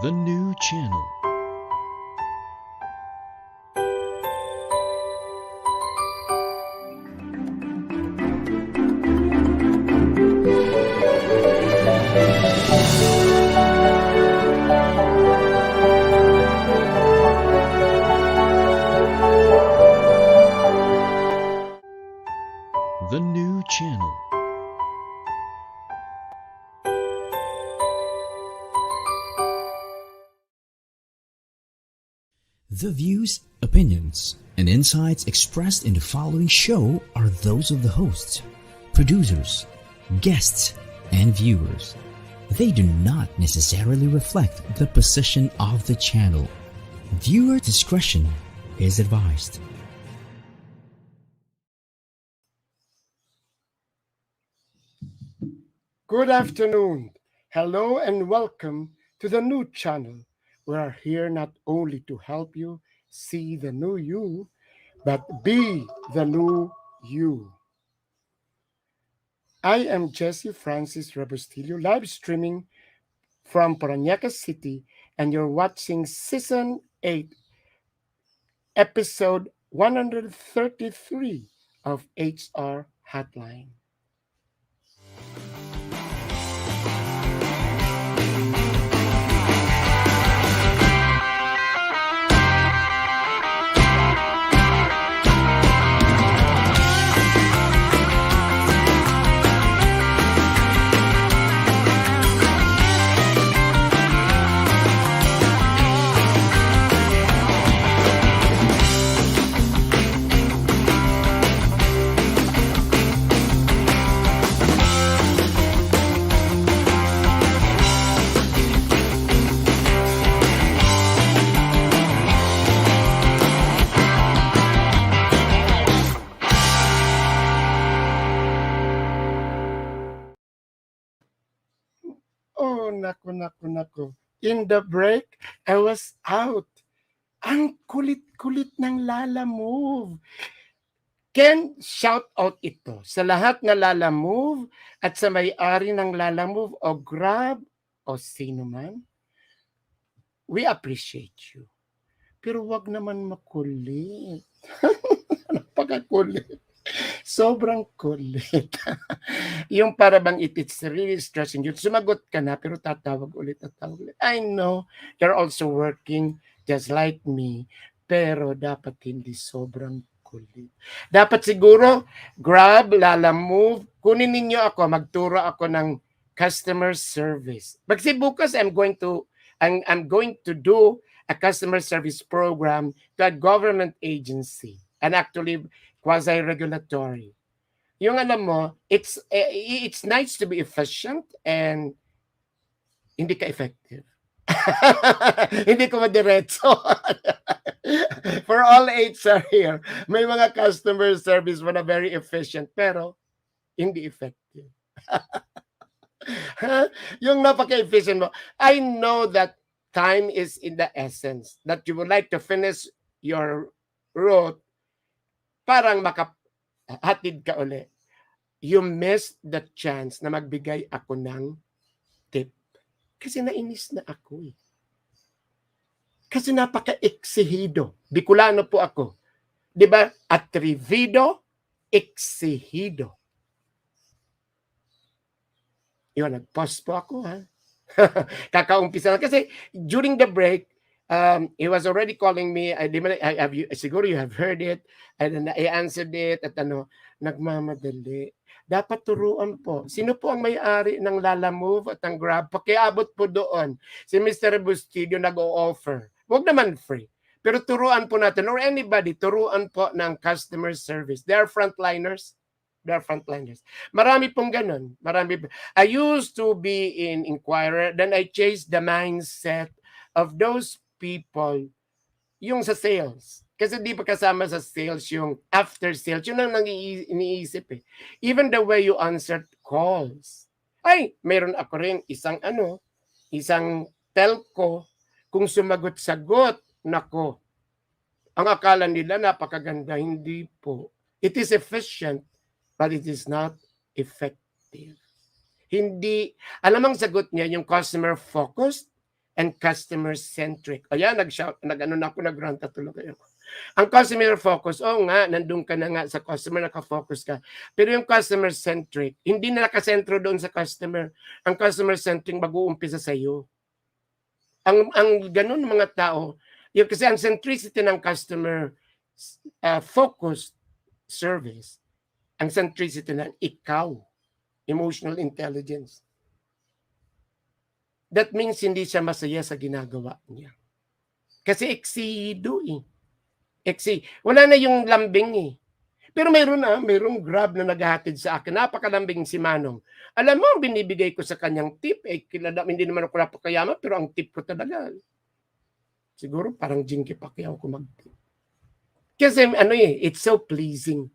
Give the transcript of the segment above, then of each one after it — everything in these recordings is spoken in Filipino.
The new channel. The new channel. The views, opinions, and insights expressed in the following show are those of the hosts, producers, guests, and viewers. They do not necessarily reflect the position of the channel. Viewer discretion is advised. Good afternoon. Hello and welcome to the new channel. We are here not only to help you see the new you, but be the new you. I am Jesse Francis Rebustillo, live streaming from Parañaque City, and you're watching Season 8, Episode 133 of HR Hotline. Oh, naku. In the break, I was out. Ang kulit-kulit ng Lala Move. Ken, shout out ito sa lahat na Lala Move at sa may-ari ng Lala Move o Grab o sino man. We appreciate you. Pero wag naman makulit. Napakakulit. Sobrang kulit. Yung para bang it's really stressing you. Sumagot ka na pero tatawag ulit. I know you're also working just like me, pero dapat hindi sobrang kulit. Dapat siguro Grab, Lala Move, kunin ninyo ako, magturo ako ng customer service. Kasi bukas I'm going to do a customer service program to a government agency and actually quasi-regulatory. Yung alam mo, it's nice to be efficient and hindi ka effective. Hindi ko madiretso. For all HR here, may mga customer service na very efficient pero hindi effective. Yung napaka-efficient mo. I know that time is in the essence, that you would like to finish your route, parang makahatid ka uli. You missed the chance na magbigay ako ng tip. Kasi nainis na ako eh. Kasi napaka-exihido. Bicolano po ako. Diba? Atrevido, exihido. Yun, nag-pause po ako ha. Kakaumpisa na. Kasi during the break, he was already calling me. Siguro you have heard it. And I answered it at nagmamadali. Dapat turuan po. Sino po ang may-ari ng Lala Move at ng Grab? Pakiabot po doon. Si Mr. Rebustillo nag-o-offer. Huwag naman free. Pero turuan po natin, or anybody, turuan po ng customer service. They are frontliners. Marami pong ganun. I used to be in Inquirer, then I changed the mindset of those people yung sa sales. Kasi di pa kasama sa sales yung after sales. Yun ang iniisip eh. Even the way you answered calls. Ay, meron ako rin isang telco. Kung sumagot-sagot, nako. Ang akala nila napakaganda. Hindi po. It is efficient, but it is not effective. Hindi, alam ang sagot niya, yung customer focused, and customer-centric. Ayan, nag-ano na ako, nag-ranta tuloy ako. Ang customer focus, nga, nandun ka na nga sa customer, nakafocus ka. Pero yung customer-centric, hindi na nakasentro doon sa customer. Ang customer-centric mag-uumpisa sa iyo. Ang ganun mga tao, yung kasi ang centricity ng customer focused service, ang centricity ng ikaw, emotional intelligence. That means hindi siya masaya sa ginagawa niya. Kasi eksido wala na yung lambing Pero mayroong Grab na naghahatid sa akin. Napakalambing si Manong. Alam mo, ang binibigay ko sa kanyang tip, hindi naman ako napakayaman, pero ang tip ko talaga. Siguro parang Jinky Pacquiao ko mag-tip. Kasi it's so pleasing.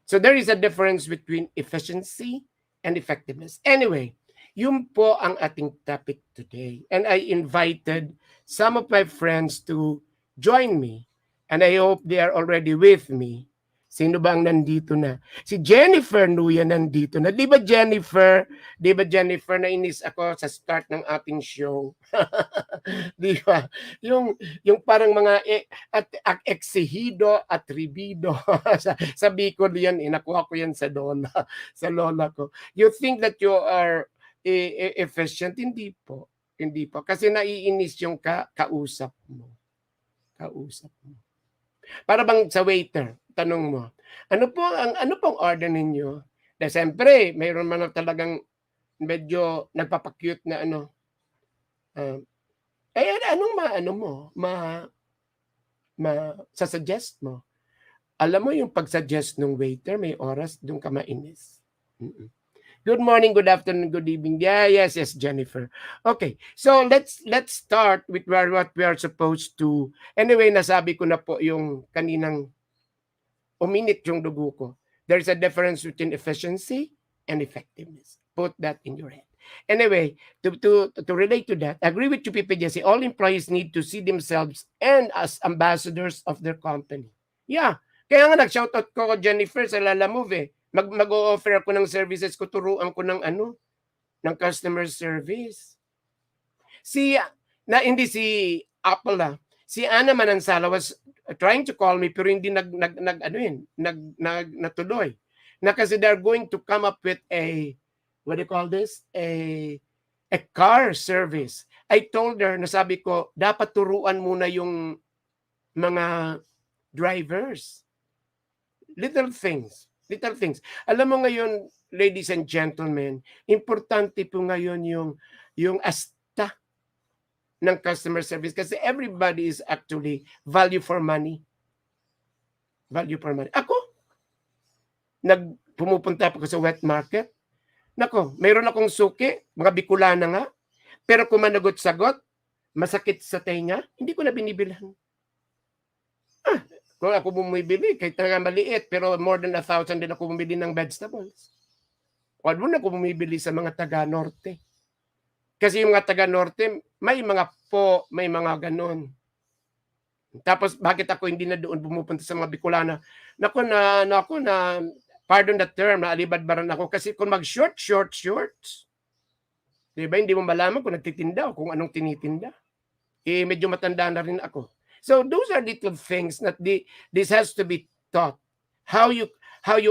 So there is a difference between efficiency and effectiveness. Anyway, yun po ang ating topic today. And I invited some of my friends to join me. And I hope they are already with me. Sino ba ang nandito na? Si Jennifer Nuya nandito na. Di ba Jennifer, nainis ako sa start ng ating show? Di ba? Yung parang mga exihido at ribido. sa Bicol yan, nakuha ko yan sa lola ko. You think that you are efficient? Hindi po. Kasi naiinis yung kausap mo. Para bang sa waiter, tanong mo, ano pong order ninyo? Dahil siyempre, mayroon man talagang medyo nagpapakyut na sasuggest mo. Alam mo yung pag-suggest ng waiter, may oras, doon ka mainis. Good morning, good afternoon, good evening. Yes, Jennifer. Okay, so let's start with what we are supposed to. Anyway, nasabi ko na po yung kaninang uminit yung dugo ko. There's a difference between efficiency and effectiveness. Put that in your head. Anyway, to relate to that, agree with you, PPJC, all employees need to see themselves and as ambassadors of their company. Yeah, kaya nga nag-shoutout ko Jennifer sa Lala Move mag-o-offer ako ng services ko, turuan ko ng ng customer service. Hindi si Apple si Ana Manansala was trying to call me pero hindi natuloy. Kasi they're going to come up with what do you call this? A car service. I told her, nasabi ko, dapat turuan muna yung mga drivers. Little things. Alam mo ngayon, ladies and gentlemen, importante po ngayon yung asta ng customer service kasi everybody is actually value for money. Ako, pumupunta po sa wet market. Nako, mayroon akong suki, mga Bicolana nga, pero kung managot-sagot, masakit sa tenga, hindi ko na binibilhan. Kung ako bumibili, kahit nga maliit, pero more than 1,000 din ako bumili ng vegetables. Huwag mo na ako bumibili sa mga taga-norte. Kasi yung mga taga-norte, may mga may mga ganon. Tapos, bakit ako hindi na doon pumupunta sa mga Bicolana? Pardon the term, naalibadbaran ako. Kasi kung shorts, diba, hindi mo malaman kung nagtitinda o kung anong tinitinda. Medyo matanda na rin ako. So those are little things that this has to be taught. How you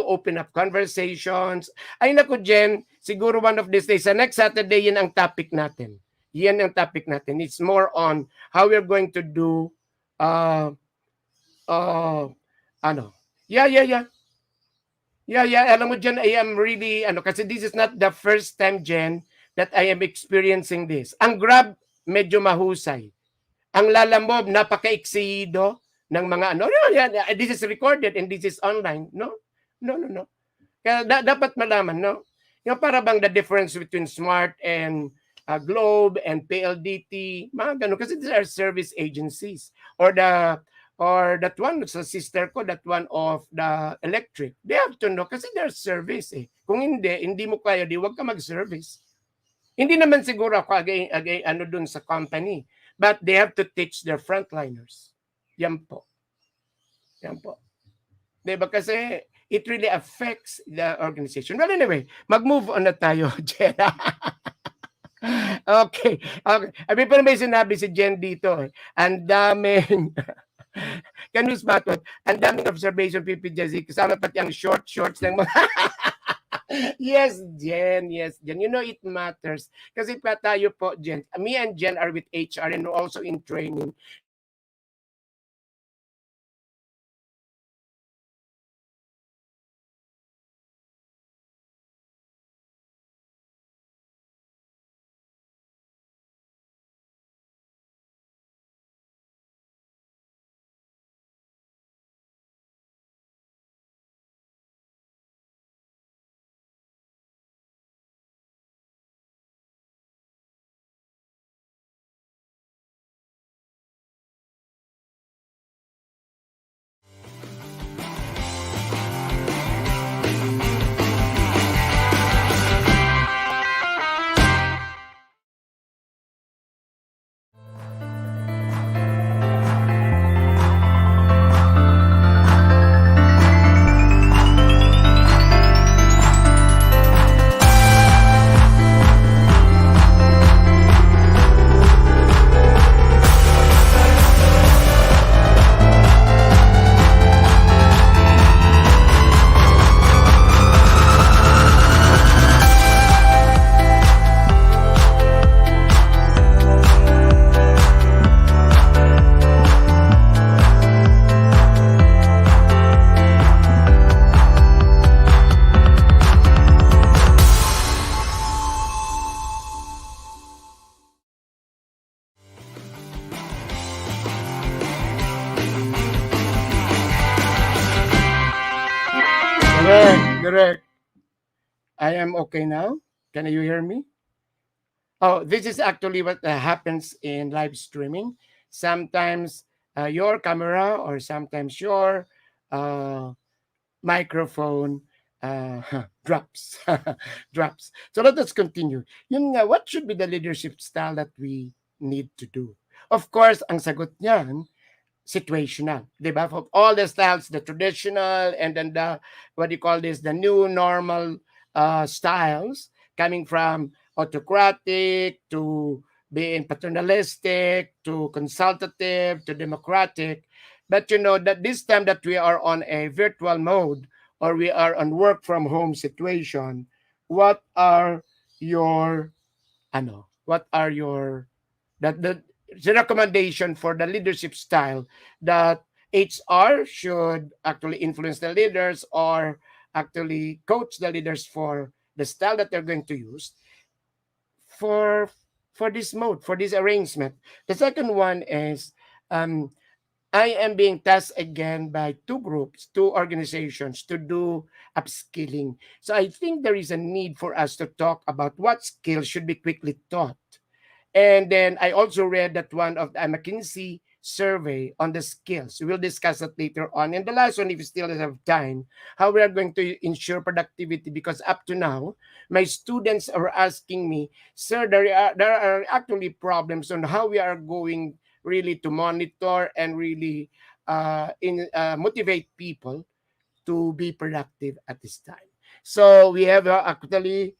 open up conversations. Ay naku, Jen, siguro one of these days, sa next Saturday, yan ang topic natin. It's more on how we're going to do, alam mo, Jen, I am really, kasi this is not the first time, Jen, that I am experiencing this. Ang Grab, medyo mahusay. Ang Lalamove, napaka-eksido ng mga this is recorded and this is online. No. Kaya dapat malaman, no? Yung para bang the difference between Smart and Globe and PLDT, mga ganun. Kasi these are service agencies. Or that one, sa sister ko, that one of the electric. They have to know kasi they're service Kung hindi mo kaya, wag ka mag-service. Hindi naman siguro ako dun sa company. But they have to teach their frontliners. Yan po. Diba? Kasi it really affects the organization. Well, anyway, mag-move on na tayo, Jenna. Okay, okay. Abi pero may sinabi si Jen dito eh. Ang daming can you spot what? Ang daming observation PPJZ kasama pati ang shorts ng mga yes, Jen. Yes, Jen. You know, it matters. Kasi pa tayo po, Jen. Me and Jen are with HR and also in training. Kaya kailangan natin mag-observe ng correct, correct. I am okay now. Can you hear me? Oh, this is actually what happens in live streaming. Sometimes your camera or sometimes your uh, microphone drops. drops. So let us continue. Yun nga, what should be the leadership style that we need to do? Of course, ang sagot niyan, situational. Diba? Of all the styles, the traditional and then the, what do you call this, the new normal styles coming from autocratic to being paternalistic to consultative to democratic. But you know that this time that we are on a virtual mode or we are on work from home situation, what are your what are your that the recommendation for the leadership style that HR should actually influence the leaders or actually coach the leaders for the style that they're going to use for this mode, for this arrangement. The second one is um, I am being tasked again by two groups, two organizations to do upskilling. So I think there is a need for us to talk about what skills should be quickly taught. And then I also read that one of the McKinsey survey on the skills. We'll discuss that later on. And the last one, if you still have time, how we are going to ensure productivity. Because up to now, my students are asking me, sir, there are actually problems on how we are going really to monitor and really motivate people to be productive at this time. So we have actually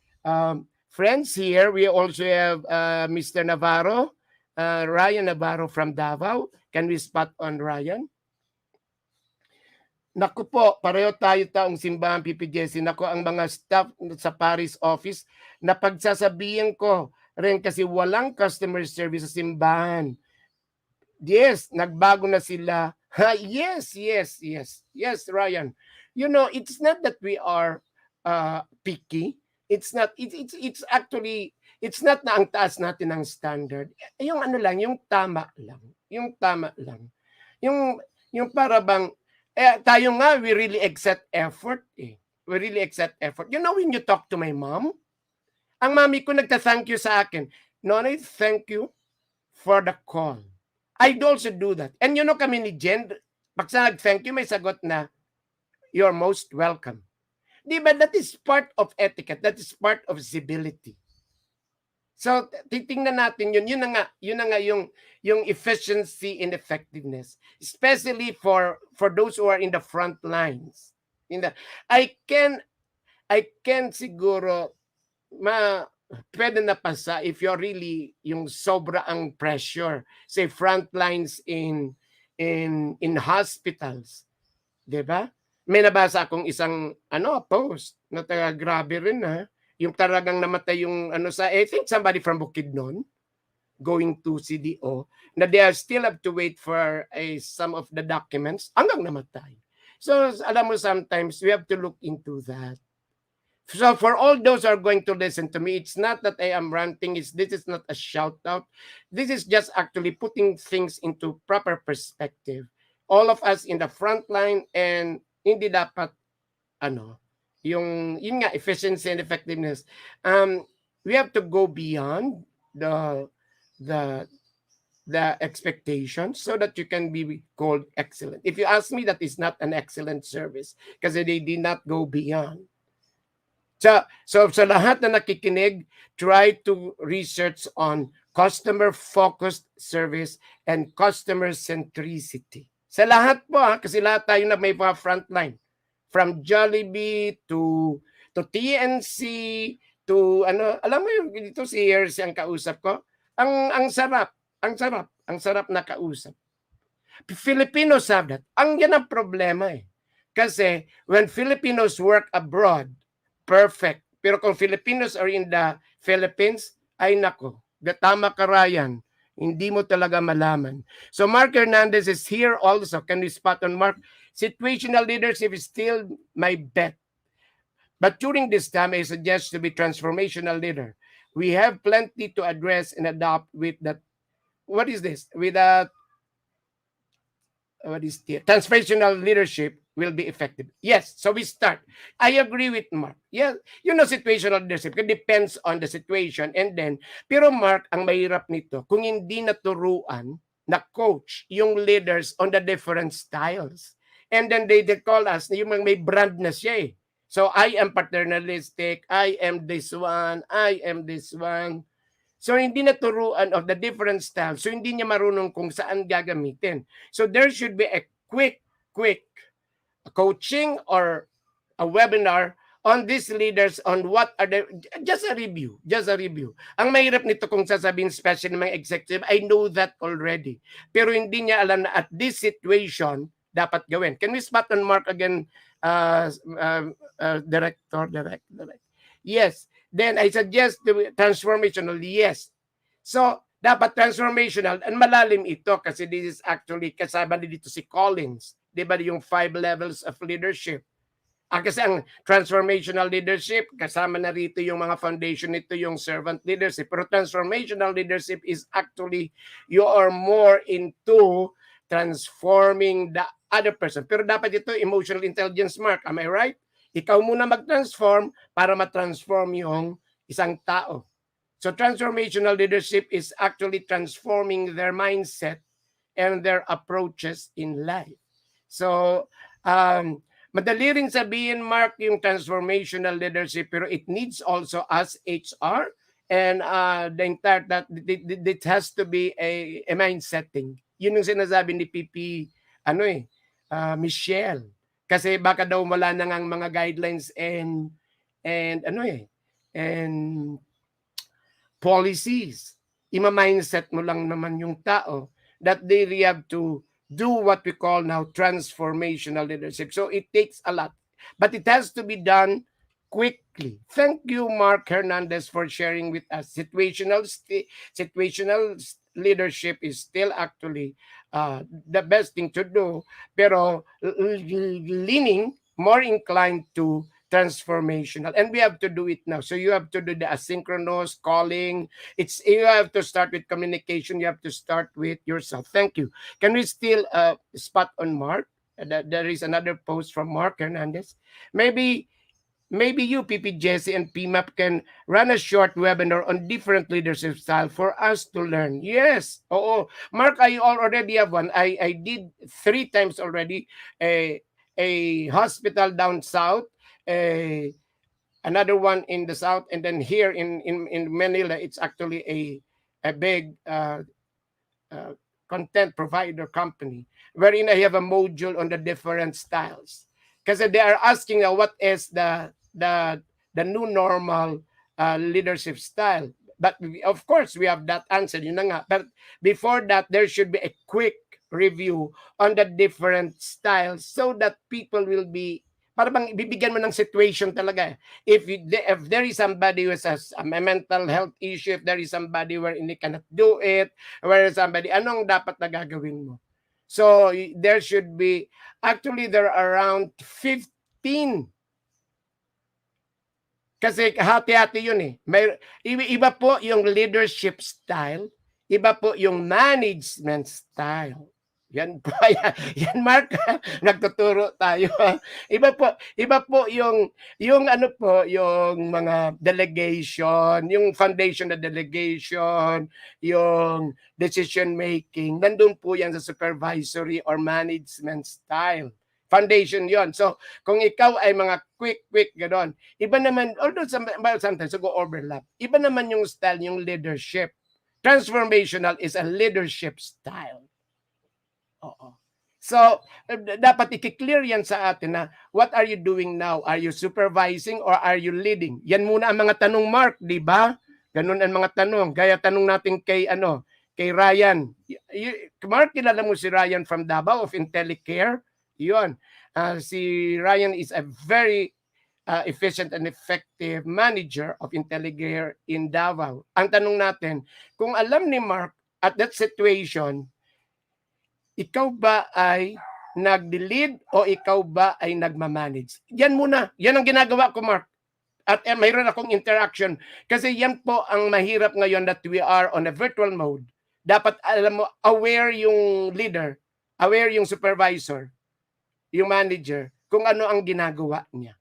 friends here. We also have Mr. Navarro, Ryan Navarro from Davao. Can we spot on Ryan? Naku po, pareho tayo taong simbahan, Pipi Jesse. Naku, ang mga staff sa Paris office, na pagsasabihin ko rin kasi walang customer service sa simbahan. Yes, nagbago na sila. Ha, yes, yes, yes. Yes, Ryan. You know, it's not that we are picky. It's not it's actually it's not na ang taas natin ng standard. Yung ano lang, yung tama lang. Yung tama lang. Yung para bang tayo nga we really accept effort eh. We really accept effort. You know when you talk to my mom, ang mami ko nagta-thank you sa akin. Nonay, thank you for the call. I'd also do that. And you know kami ni Jen, pag sa nag-thank you, may sagot na, you're most welcome. Di ba? That is part of etiquette. That is part of civility. So, titingnan natin yun. Yun na nga yung efficiency and effectiveness. Especially for those who are in the front lines. I can siguro pwede na pasa if you're really yung sobra ang pressure. Say front lines in hospitals, 'di ba? May nabasa akong isang post na taga grabe rin yung talagang namatay yung I think somebody from Bukidnon going to CDO na they are still have to wait for some of the documents hanggang namatay. So alam mo, sometimes we have to look into that. So for all those who are going to listen to me, it's not that I am ranting. This is not a shout out. This is just actually putting things into proper perspective. All of us in the front line, and hindi dapat yun nga, efficiency and effectiveness. We have to go beyond the the the expectations so that you can be called excellent. If you ask me, that is not an excellent service because they did not go beyond. So sa lahat na nakikinig, try to research on customer-focused service and customer centricity. Sa lahat po kasi lahat tayo na may mga frontline. From Jollibee to TNC to alam mo yung dito si Years ang kausap ko. Ang sarap na kausap. Filipinos have that. Yan ang problema Kasi when Filipinos work abroad, perfect. Pero kung Filipinos are in the Philippines, ay nako, tama ka Ryan, hindi mo talaga malaman. So Mark Hernandez is here also. Can we spot on Mark? Situational leadership is still my bet. But during this time, I suggest to be transformational leader. We have plenty to address and adopt with that. What is this? With that, what is the transformational leadership will be effective. Yes, so we start. I agree with Mark. Yeah, situational leadership, it depends on the situation. And then, pero Mark, ang mahirap nito, kung hindi naturuan na coach yung leaders on the different styles. And then they call us, yung may brand na siya So I am paternalistic, I am this one, I am this one. So hindi naturuan of the different styles. So hindi niya marunong kung saan gagamitin. So there should be a quick coaching or a webinar on these leaders on what are the, just a review. Ang mahirap nito kung sasabihin special ng mga executive, I know that already. Pero hindi niya alam na at this situation, dapat gawin. Can we spot on Mark again, director? Yes. Then I suggest the transformational, yes. So, dapat transformational, and malalim ito kasi this is actually kasama dito si Collins. Di ba yung 5 levels of leadership? Kasi ang transformational leadership, kasama na rito yung mga foundation nito, yung servant leadership. Pero transformational leadership is actually, you are more into transforming the other person. Pero dapat ito emotional intelligence, Mark. Am I right? Ikaw muna mag-transform para ma-transform yung isang tao. So transformational leadership is actually transforming their mindset and their approaches in life. So, madali rin sabihin, Mark, yung transformational leadership, pero it needs also us HR and the entire that it has to be a mindsetting. Yun yung sinasabi ni PP Michelle. Kasi baka daw wala na ngang mga guidelines and policies. Ima-mindset mo lang naman yung tao that they really have to do what we call now transformational leadership. So it takes a lot. But it has to be done quickly. Thank you, Mark Hernandez, for sharing with us. Situational leadership is still actually the best thing to do, pero leaning more inclined to transformational, and we have to do it now. So you have to do the asynchronous calling. You have to start with communication. You have to start with yourself. Thank you. Can we still spot on Mark? There is another post from Mark Hernandez. Maybe you, PP Jesse, and PMAP can run a short webinar on different leadership style for us to learn. Yes. Oo. Mark, I already have one. I did 3 times already. A hospital down south, another one in the south, and then here in Manila, it's actually a big content provider company wherein I have a module on the different styles. Because they are asking what is the new normal leadership style. But of course, we have that answer. Yun na nga. But before that, there should be a quick review on the different styles so that people will be, para bang bibigyan mo ng situation talaga. If there is somebody who has a mental health issue, if there is somebody where they cannot do it, where somebody, anong dapat na gagawin mo? So, there should be, actually, there are around 15. Kasi hati-hati yun eh. Iba po yung leadership style, iba po yung management style. Yan po, yan Mark, nagtuturo tayo. Iba po yung ano po, yung mga delegation, yung foundation na delegation, yung decision making, nandun po yan sa supervisory or management style. Foundation yon. So, kung ikaw ay mga quick gano'n, iba naman, although sometimes go overlap, iba naman yung style, yung leadership. Transformational is a leadership style. Oo. So, dapat i-clear yan sa atin na what are you doing now? Are you supervising or are you leading? Yan muna ang mga tanong, Mark, di ba? Ganun ang mga tanong. Gaya tanong natin kay Ryan. Mark, kilala mo si Ryan from Davao of IntelliCare? Yun. Si Ryan is a very efficient and effective manager of IntelliCare in Davao. Ang tanong natin, kung alam ni Mark at that situation, ikaw ba ay nag-lead o ikaw ba ay nagmamanage? Yan muna. Yan ang ginagawa ko, Mark. At mayroon akong interaction. Kasi yan po ang mahirap ngayon that we are on a virtual mode. Dapat, alam mo, aware yung leader, aware yung supervisor, yung manager, kung ano ang ginagawa niya.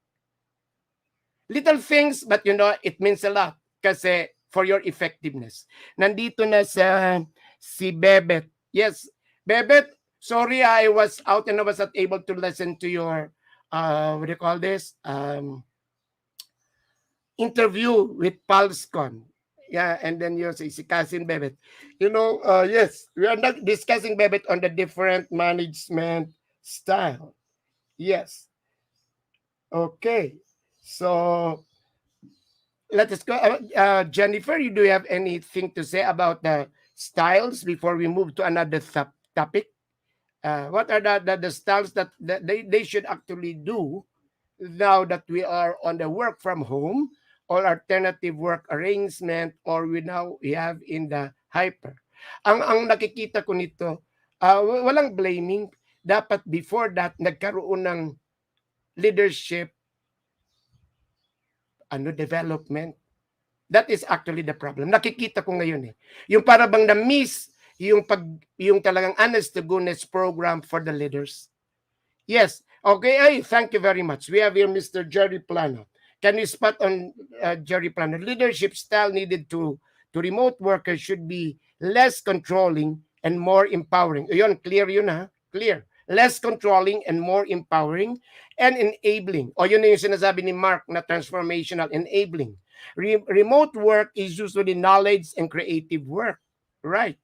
Little things, but it means a lot. Kasi for your effectiveness. Nandito na si Bebet. Yes, Bebet, sorry, I was out and I was not able to listen to your, what do you call this? Interview with Palscon. Yeah, and then you say si Cousin Bebet. Yes, we are not discussing Bebet on the different management style. Yes. Okay. So, let us go. Jennifer, do you have anything to say about the styles before we move to another topic? What are the styles that they should actually do now that we are on the work from home or alternative work arrangement or we have in the hyper? Ang nakikita ko nito, walang blaming. Dapat before that, nagkaroon ng leadership development. That is actually the problem. Nakikita ko ngayon eh. Yung para bang na-miss yung talagang honest to goodness program for the leaders. Yes. Okay. Thank you very much. We have here Mr. Jerry Plano. Can you spot on Jerry Plano? Leadership style needed to remote workers should be less controlling and more empowering. Yun, clear yun ha? Clear. Less controlling and more empowering and enabling. O yun na yung sinasabi ni Mark na transformational enabling. Remote work is usually knowledge and creative work. Right.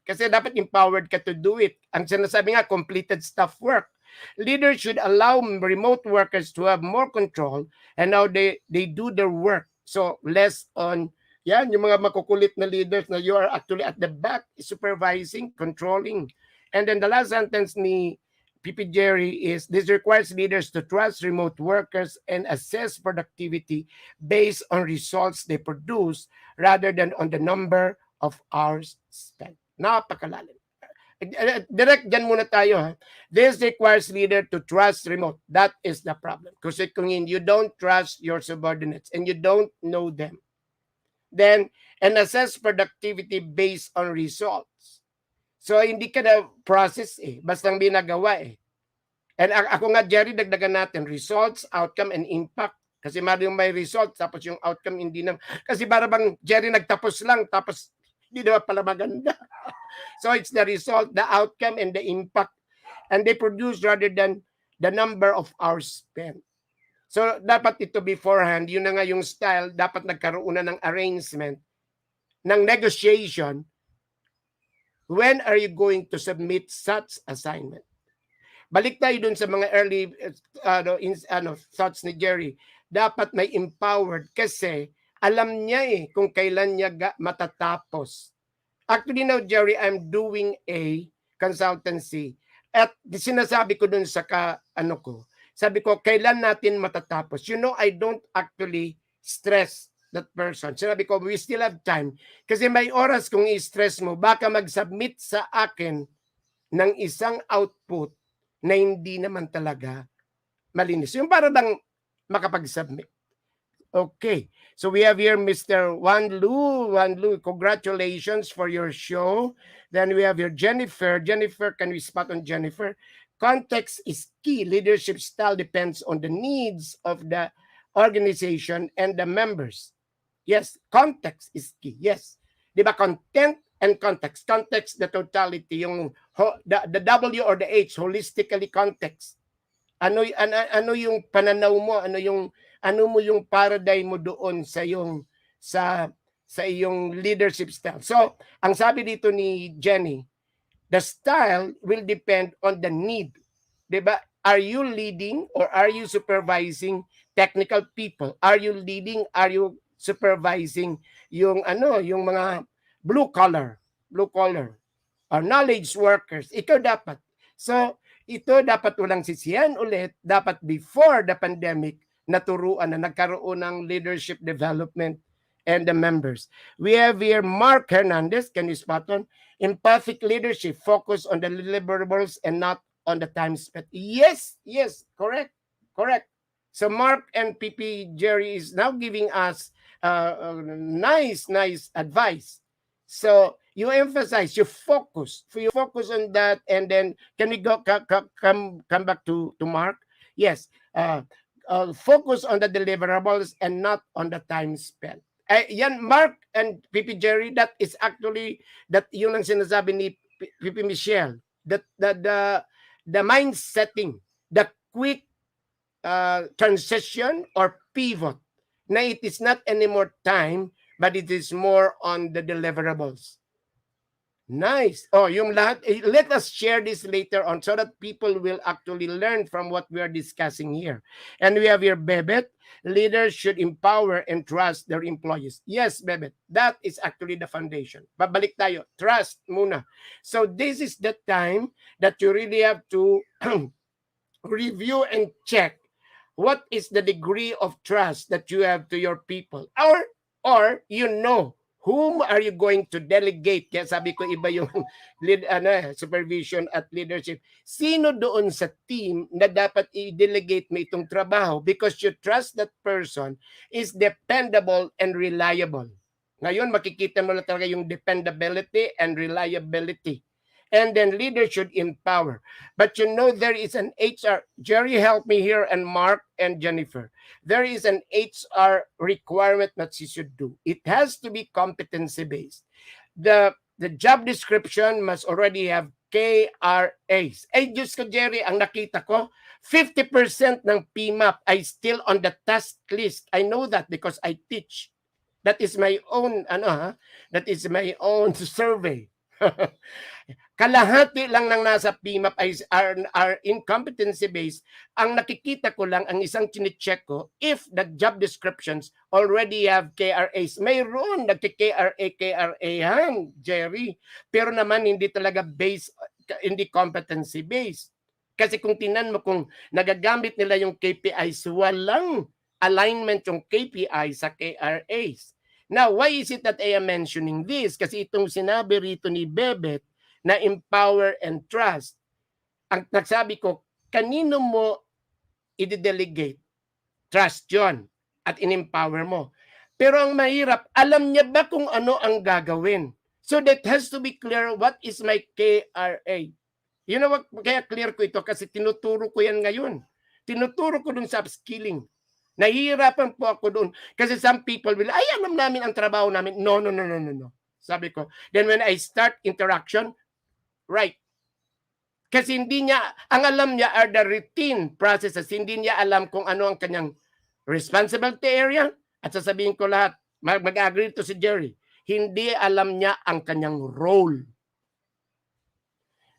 Kasi dapat empowered ka to do it. Ang sinasabi nga, completed staff work. Leaders should allow remote workers to have more control and how they do their work. So less on, yung mga makukulit na leaders na you are actually at the back supervising, controlling. And then the last sentence ni PP Jerry is, this requires leaders to trust remote workers and assess productivity based on results they produce rather than on the number of hours spent. Napakalalim. Direct dyan muna tayo. Ha? This requires leader to trust remote. That is the problem. Kasi kung you don't trust your subordinates and you don't know them, then and assess productivity based on results. So, hindi ka na process basta ginagawa And ako nga, Jerry, dagdagan natin, results, outcome, and impact. Kasi may results, tapos yung outcome hindi na. Kasi para bang, Jerry, nagtapos lang, tapos hindi na pala maganda. So, it's the result, the outcome, and the impact. And they produce rather than the number of hours spent. So, dapat ito beforehand, yun na nga yung style, dapat nagkaroon na ng arrangement, ng negotiation. When are you going to submit such assignment? Balik tayo dun sa mga early thoughts ni Jerry. Dapat may empowered kasi Alam niya kung kailan niya matatapos. Actually now, Jerry, I'm doing a consultancy. At sinasabi ko dun sa sabi ko, kailan natin matatapos? I don't actually stress that person. Sinabi ko, we still have time. Kasi may oras kung i-stress mo, baka mag-submit sa akin ng isang output na hindi naman talaga malinis. Yung para lang makapag-submit. Okay. So we have here Mr. Wanlu. Wanlu, congratulations for your show. Then we have here Jennifer. Jennifer, can we spot on Jennifer? Context is key. Leadership style depends on the needs of the organization and the members. Yes, context is key. Yes. Di ba? Content and context. Context, the totality. Yung the W or the H, holistically context. Ano yung pananaw mo? Ano mo yung paradigm mo doon sa iyong leadership style. So, ang sabi dito ni Jenny, the style will depend on the need. 'Di ba? Are you leading or are you supervising technical people? Are you leading? Are you supervising yung mga blue collar or knowledge workers? Ikaw dapat. So, ito dapat walang sisiyan ulit. Dapat before the pandemic, naturuan na nagkaroon ng leadership development and the members. We have here Mark Hernandez. Can you spot on? Empathic leadership, focus on the deliverables and not on the time spent. Yes, correct. So Mark and PP Jerry is now giving us nice advice. So you emphasize, you focus on that, and then can we come back to Mark? Yes, focus on the deliverables and not on the time spent. Yan, Mark and PP Jerry, that is actually yun ang sinasabi ni PP Michelle, that the mind setting, the quick transition or pivot, na it is not anymore time, but it is more on the deliverables. Nice. Oh, yung lahat, let us share this later on so that people will actually learn from what we are discussing here. And we have here Bebet, leaders should empower and trust their employees. Yes, Bebet, that is actually the foundation. Babalik tayo, trust muna. So this is the time that you really have to review and check what is the degree of trust that you have to your people, or whom are you going to delegate? Kaya sabi ko, iba yung supervision at leadership. Sino doon sa team na dapat i-delegate mo itong trabaho because you trust that person is dependable and reliable. Ngayon, makikita mo na talaga yung dependability and reliability. And then leaders should empower. But there is an HR. Jerry, help me here, and Mark and Jennifer. There is an HR requirement that she should do. It has to be competency-based. The job description must already have KRAs. Ay, Diyos ko, Jerry, ang nakita ko, 50% ng PMAP ay still on the task list. I know that because I teach. That is my own, that is my own survey. Kalahati lang ng nasa PMAP are incompetency-based. Ang nakikita ko lang, ang isang chine-check ko, if the job descriptions already have KRAs. Mayroon nagki-KRA-han, Jerry. Pero naman hindi talaga based, hindi competency-based. Kasi kung tinan mo, kung nagagamit nila yung KPIs, walang alignment yung KPI sa KRAs. Now, why is it that I am mentioning this? Kasi itong sinabi rito ni Bebet na empower and trust, ang nagsabi ko, kanino mo i-delegate? Trust yun at in-empower mo. Pero ang mahirap, alam niya ba kung ano ang gagawin? So that has to be clear, what is my KRA? You know what, kaya clear ko ito kasi tinuturo ko yan ngayon. Tinuturo ko dun sa upskilling. Nahihirapan po ako doon. Kasi some people will, ay, alam namin ang trabaho namin. No. Sabi ko. Then when I start interaction, right. Kasi hindi niya, ang alam niya are the routine processes. Hindi niya alam kung ano ang kanyang responsibility area. At sasabihin ko lahat, mag-agree to si Jerry. Hindi alam niya ang kanyang role.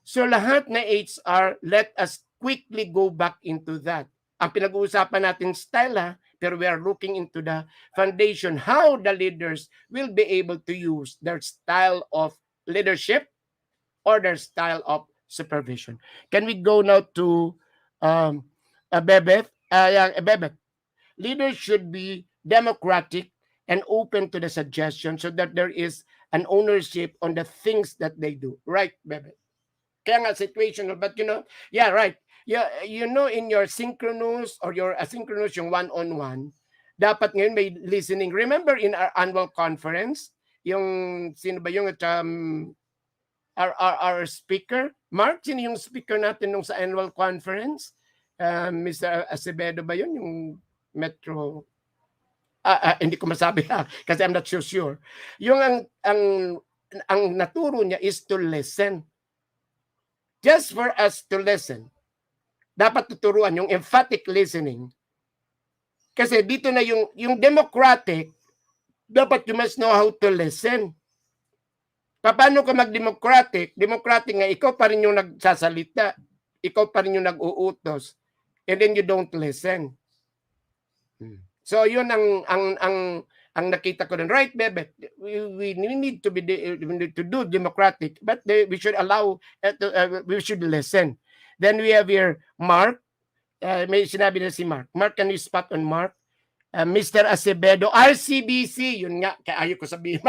So lahat na HR, let us quickly go back into that. Ang pinag-uusapan natin style pero we are looking into the foundation, how the leaders will be able to use their style of leadership or their style of supervision. Can we go now to Bebeth? Bebeth, leaders should be democratic and open to the suggestion so that there is an ownership on the things that they do. Right, Bebeth? Kaya nga situational, but yeah, right. Yeah, in your synchronous or your asynchronous, yung one-on-one, dapat ngayon may listening. Remember in our annual conference, yung sino ba yung our speaker? Mark, sino yung speaker natin nung sa annual conference? Mr. Acevedo ba yun? Yung Metro... hindi ko masabi kasi I'm not so sure. Yung ang naturo niya is to listen. Just for us to listen. Dapat tuturuan yung emphatic listening. Kasi dito na yung democratic, dapat you must know how to listen. Paano ka mag-democratic? Democratic nga, ikaw pa rin yung nagsasalita. Ikaw pa rin yung nag-uutos. And then you don't listen. So yun ang nakita ko rin. Right, Bebet? We need to do democratic, but we should allow, we should listen. Then we have here Mark. May sinabi na si Mark. Mark, can you spot on Mark? Mr. Acevedo, RCBC. Yun nga, kaya ayaw ko sabihin.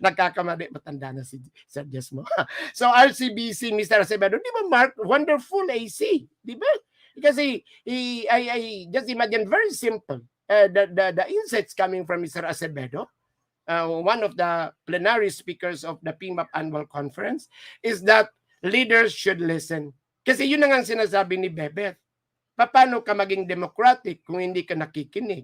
Nagkakamali. Matanda na si Sir Jesmo. So RCBC, Mr. Acevedo. Di ba, Mark? Wonderful AC. Di ba? Kasi I just imagine, very simple. The insights coming from Mr. Acevedo, one of the plenary speakers of the PMAP annual conference, is that leaders should listen. Kasi yun na nga sinasabi ni Bebeth. Paano ka maging democratic kung hindi ka nakikinig?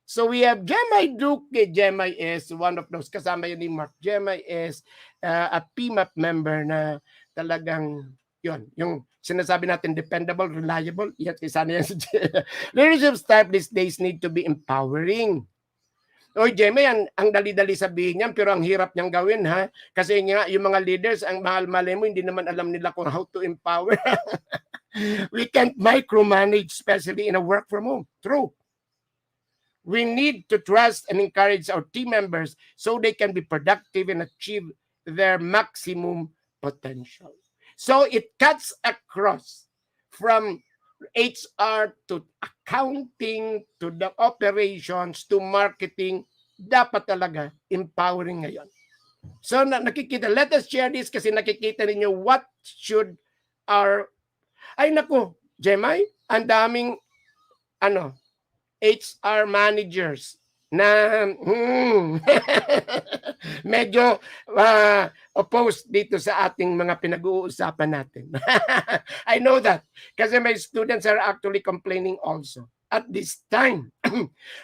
So we have Jemay Duque. Jemay is one of those, kasama yun ni Mark. Jemay is a PMAP member na talagang yung sinasabi natin, dependable, reliable. Yan, sana yan. Leadership style these days need to be empowering. Oy, Jemay, ang dali-dali sabihin niyan, pero ang hirap niyang gawin, ha? Kasi nga, yung mga leaders, ang mahal-mali mo, hindi naman alam nila kung how to empower. We can't micromanage, especially in a work from home. True. We need to trust and encourage our team members so they can be productive and achieve their maximum potential. So it cuts across from HR to accounting to the operations to marketing. Dapat talaga empowering ngayon. So nakikita, let us share this kasi nakikita ninyo what should our... Ay naku, Jemay, ang daming HR managers na medyo opposed dito sa ating mga pinag-uusapan natin. I know that kasi my students are actually complaining also. At this time,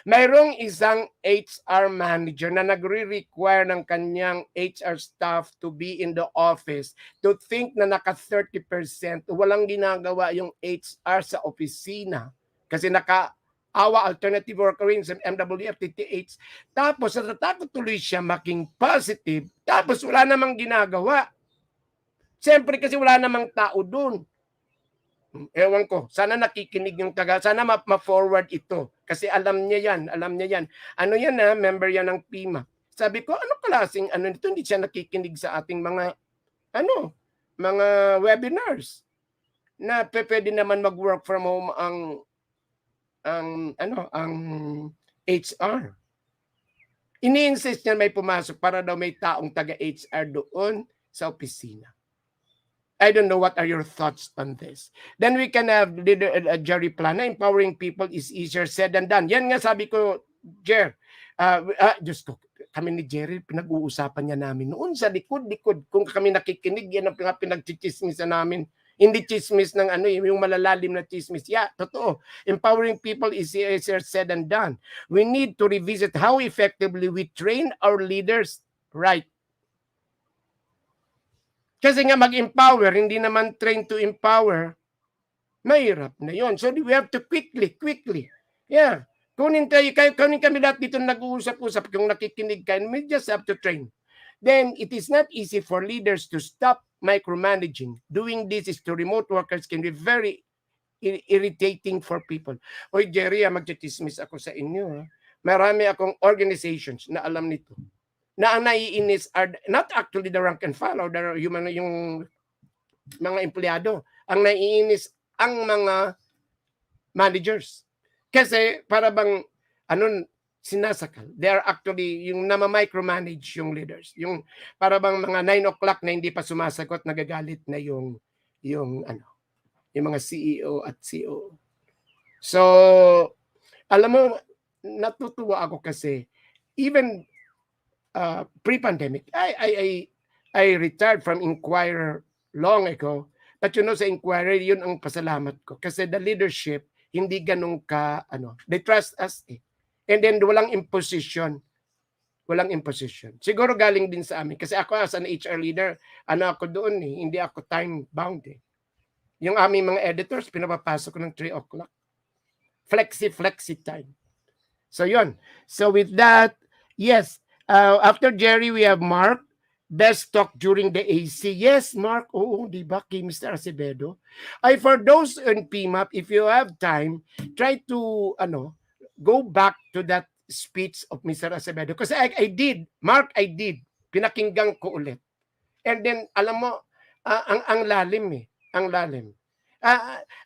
mayroong isang HR manager na nagre-require ng kanyang HR staff to be in the office, to think na naka 30%, walang ginagawa yung HR sa opisina kasi naka-awa alternative work arrangement, MWF, TTH. Tapos natatakot tuloy siya making positive, tapos wala namang ginagawa. Siyempre kasi wala namang tao doon. Ewan ko, sana nakikinig yung sana ma-forward ito. Kasi alam niya yan. Ano yan member yan ng PIMA. Sabi ko, ano klaseng nito? Hindi siya nakikinig sa ating mga webinars. Na pwede naman mag-work from home ang HR. Ini-insist niya may pumasok para daw may taong taga-HR doon sa opisina. I don't know, what are your thoughts on this? Then we can have Jerry Plana, empowering people is easier said than done. Yan nga sabi ko, Jer. Diyos ko, kami ni Jerry, pinag-uusapan niya namin noon sa likod-likod. Kung kami nakikinig, yan ang pinag-chismisan namin. Hindi chismis ng yung malalalim na chismis. Yeah, totoo. Empowering people is easier said than done. We need to revisit how effectively we train our leaders right. Kasi nga mag-empower, hindi naman train to empower, mahirap na yon. So we have to quickly. Yeah. Kunin kami lahat dito nag-uusap-usap. Kung nakikinig kayo, we just have to train. Then it is not easy for leaders to stop micromanaging. Doing this is to remote workers can be very irritating for people. Oy, Jerry, magchichismis ako sa inyo. Ha? Marami akong organizations na alam nito. Na ang naiinis are not actually the rank and file or yung mga empleyado. Ang naiinis ang mga managers. Kasi para bang sinasakal. They are actually yung nama-micromanage yung leaders. Yung para bang mga 9 o'clock na hindi pa sumasagot, nagagalit na yung mga CEO at CEO. So, alam mo, natutuwa ako kasi even pre-pandemic, I retired from Inquirer long ago. But sa Inquirer, yun ang pasalamat ko. Kasi the leadership, hindi ganun they trust us eh. And then walang imposition. Walang imposition. Siguro galing din sa amin. Kasi ako as an HR leader, ako doon eh. Hindi ako time bound eh. Yung aming mga editors, pinapapasok ko ng 3 o'clock. Flexi time. So yun. So with that, yes. After Jerry, we have Mark. Best talk during the AC. Yes, Mark. Oo, di ba? Kay Mr. Acevedo. For those in PMAP, if you have time, try to, go back to that speech of Mr. Acevedo. Kasi I did. Mark, I did. Pinakinggan ko ulit. And then, alam mo, ang lalim eh. Ang lalim.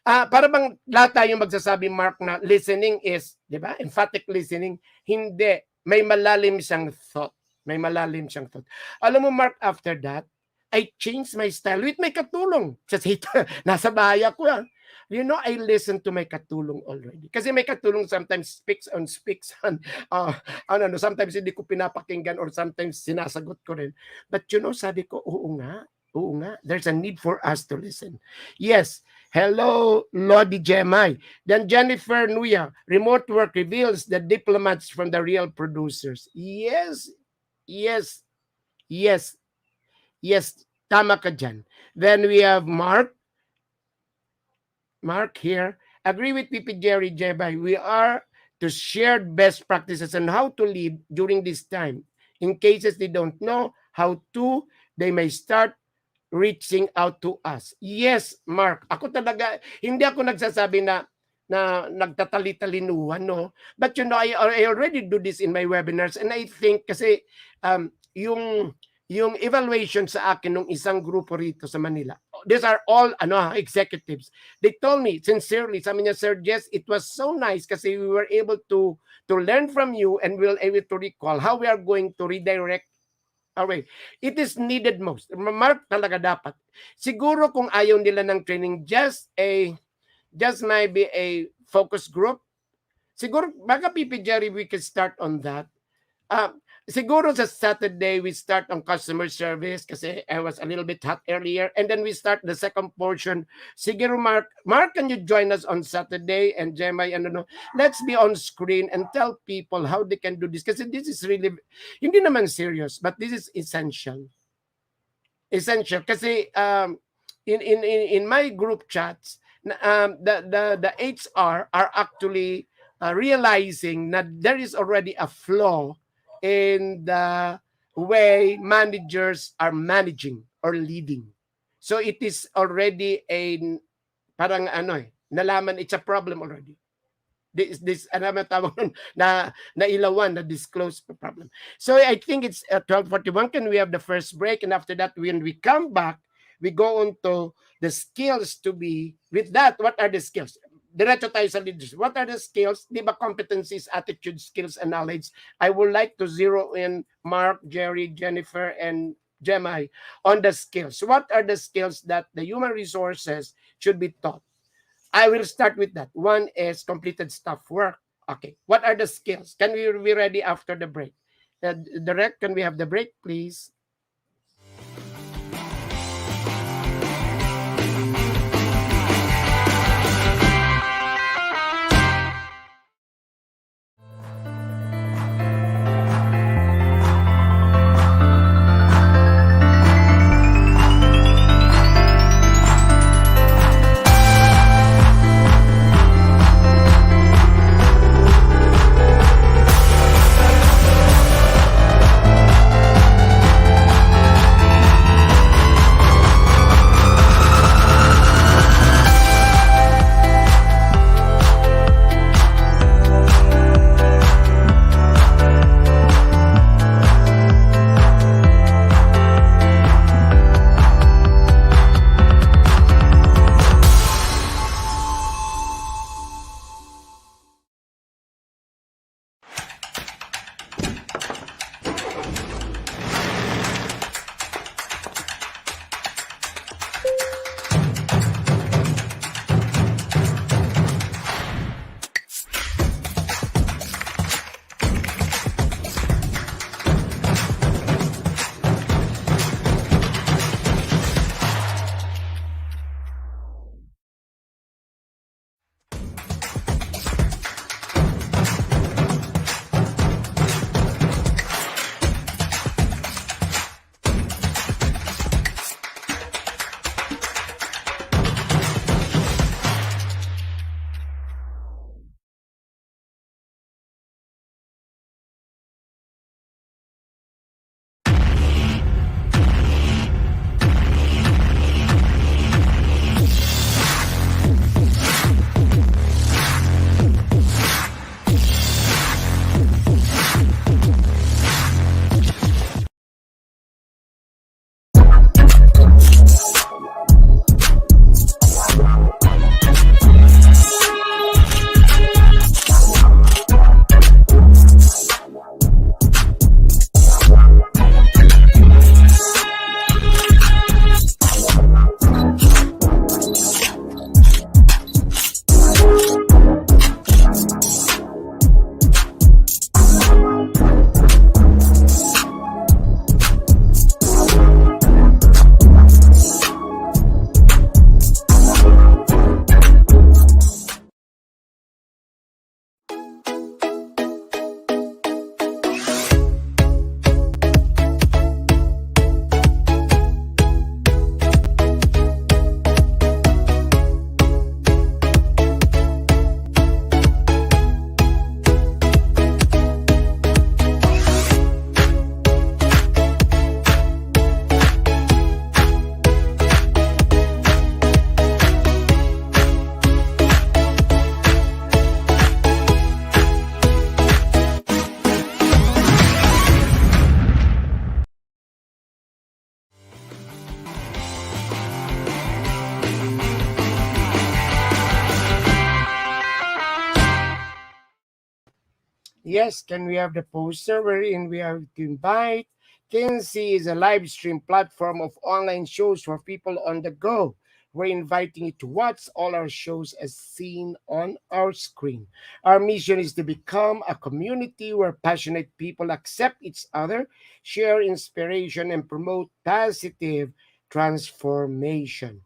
Para bang lahat tayong magsasabi, Mark, na listening is, di ba? Emphatic listening. Hindi. May malalim siyang thought. May malalim siyang thought. Alam mo, Mark, after that, I changed my style with my katulong. Kasi nasa bahay ako. I listen to my katulong already. Kasi may katulong sometimes speaks on, sometimes hindi ko pinapakinggan or sometimes sinasagot ko rin. But sabi ko, oo nga. There's a need for us to listen. Yes. Hello, Lodi Gemay. Then Jennifer Nuya, remote work reveals the diplomats from the real producers. Yes. Tama ka dyan. Then we have Mark here. Agree with PP Jerry Jebay. We are to share best practices on how to lead during this time. In cases they don't know how to, they may start reaching out to us. Yes, Mark. Ako talaga, hindi ako nagsasabi na nagtatali-talinuhan, no? But I already do this in my webinars and I think kasi yung evaluation sa akin ng isang grupo rito sa Manila, these are all executives. They told me sincerely, sabi niya, Sir Jess, it was so nice kasi we were able to learn from you and we were able to recall how we are going to redirect our way. It is needed most. Mark, talaga dapat. Siguro kung ayaw nila ng training, just maybe a focus group. Siguro, baka PP Jerry, we can start on that. Siguro sa Saturday, we start on customer service kasi I was a little bit hot earlier. And then we start the second portion. Siguro, Mark, can you join us on Saturday? And Gemma, let's be on screen and tell people how they can do this. Kasi this is really, hindi naman serious, but this is essential. Essential. Kasi in my group chats, the HR are actually realizing that there is already a flaw in the way managers are managing or leading. So it is already parang nalaman, it's a problem already. This tawag nun, na ilawan, na disclosed problem. So I think it's 12:41. Can we have the first break? And after that, when we come back, we go on to the skills to be, with that, what are the skills? Diretso tayo sa leadership. What are the skills? Di ba competencies, attitude, skills, and knowledge? I would like to zero in Mark, Jerry, Jennifer, and Gemma on the skills. What are the skills that the human resources should be taught? I will start with that. One is completed staff work. Okay. What are the skills? Can we be ready after the break? Direct, can we have the break, please? Yes, can we have the poster wherein we have to invite? Kinsey is a live stream platform of online shows for people on the go. We're inviting you to watch all our shows as seen on our screen. Our mission is to become a community where passionate people accept each other, share inspiration, and promote positive transformation.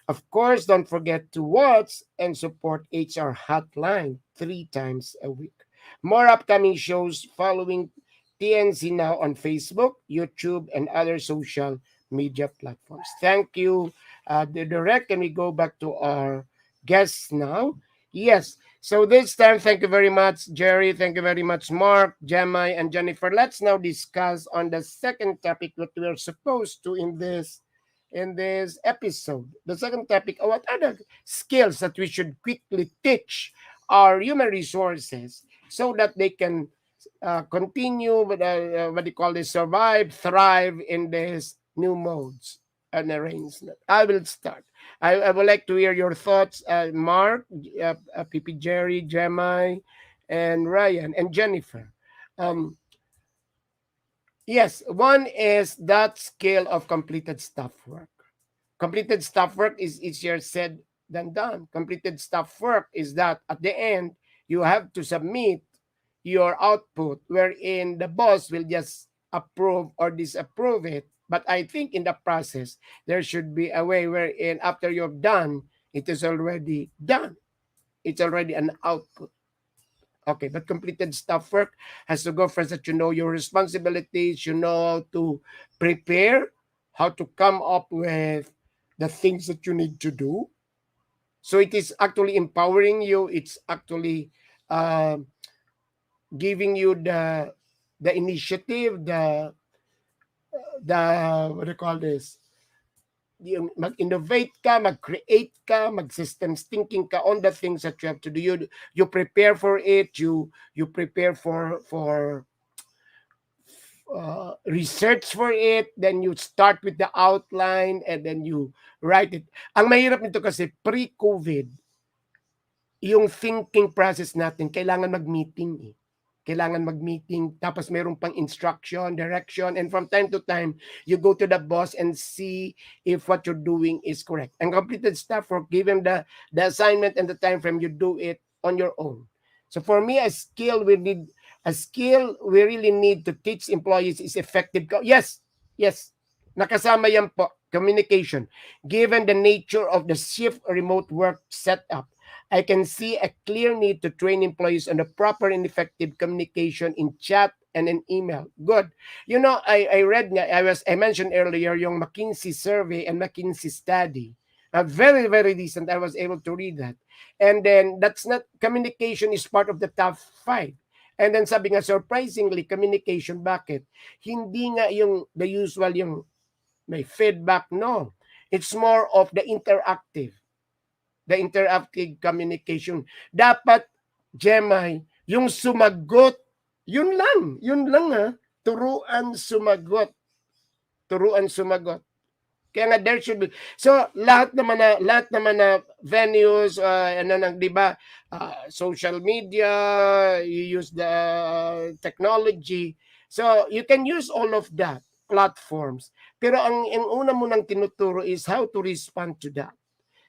Of course, don't forget to watch and support HR Hotline 3 times a week. More upcoming shows following TNC now on Facebook, YouTube, and other social media platforms. Thank you, the direct. Can we go back to our guests now? Yes. So this time, thank you very much, Jerry. Thank you very much, Mark, Gemma, and Jennifer. Let's now discuss on the second topic that we are supposed to in this episode. The second topic, what are the skills that we should quickly teach our human resources so that they can continue with what they call this survive, thrive in this new modes and arrangement. I will start. I would like to hear your thoughts, Mark, PP Jerry, Gemma, and Ryan, and Jennifer. Um, yes, one is that skill of completed staff work. Completed staff work is easier said than done. Completed staff work is that at the end, you have to submit your output wherein the boss will just approve or disapprove it. But I think in the process, there should be a way wherein after you've done, it is already done. It's already an output. Okay, but completed staff work has to go first that you know your responsibilities, you know how to prepare, how to come up with the things that you need to do. So it is actually empowering you. It's actually uh, giving you the initiative, the what do you call this? Yung mag-innovate ka, mag-create ka, mag-systems thinking ka on the things that you have to do. You prepare for it. You prepare for research for it. Then you start with the outline and then you write it. Ang mahirap nito kasi pre-COVID, yung thinking process natin kailangan mag-meeting eh. Kailangan mag-meeting, tapos mayroon pang instruction, direction, and from time to time, you go to the boss and see if what you're doing is correct. And completed staff work, given the assignment and the time frame, you do it on your own. So for me, a skill we really need to teach employees is effective. Yes, yes, nakasama yan po, communication. Given the nature of the shift remote work setup, I can see a clear need to train employees on the proper and effective communication in chat and in email. Good. You know, I read nga, I mentioned earlier yung McKinsey survey and McKinsey study. Very, very decent. I was able to read that. And then that's not, communication is part of the top 5. And then sabi nga, surprisingly, communication, bakit? Hindi nga yung the usual, yung may feedback, no. It's more of the interactive communication. Dapat, Gemay, yung sumagot, yun lang ha, turuan sumagot. Kaya nga there should be, so lahat naman na venues, di ba, social media, you use the technology, so you can use all of that, platforms. Pero ang una mo nang tinuturo is how to respond to that.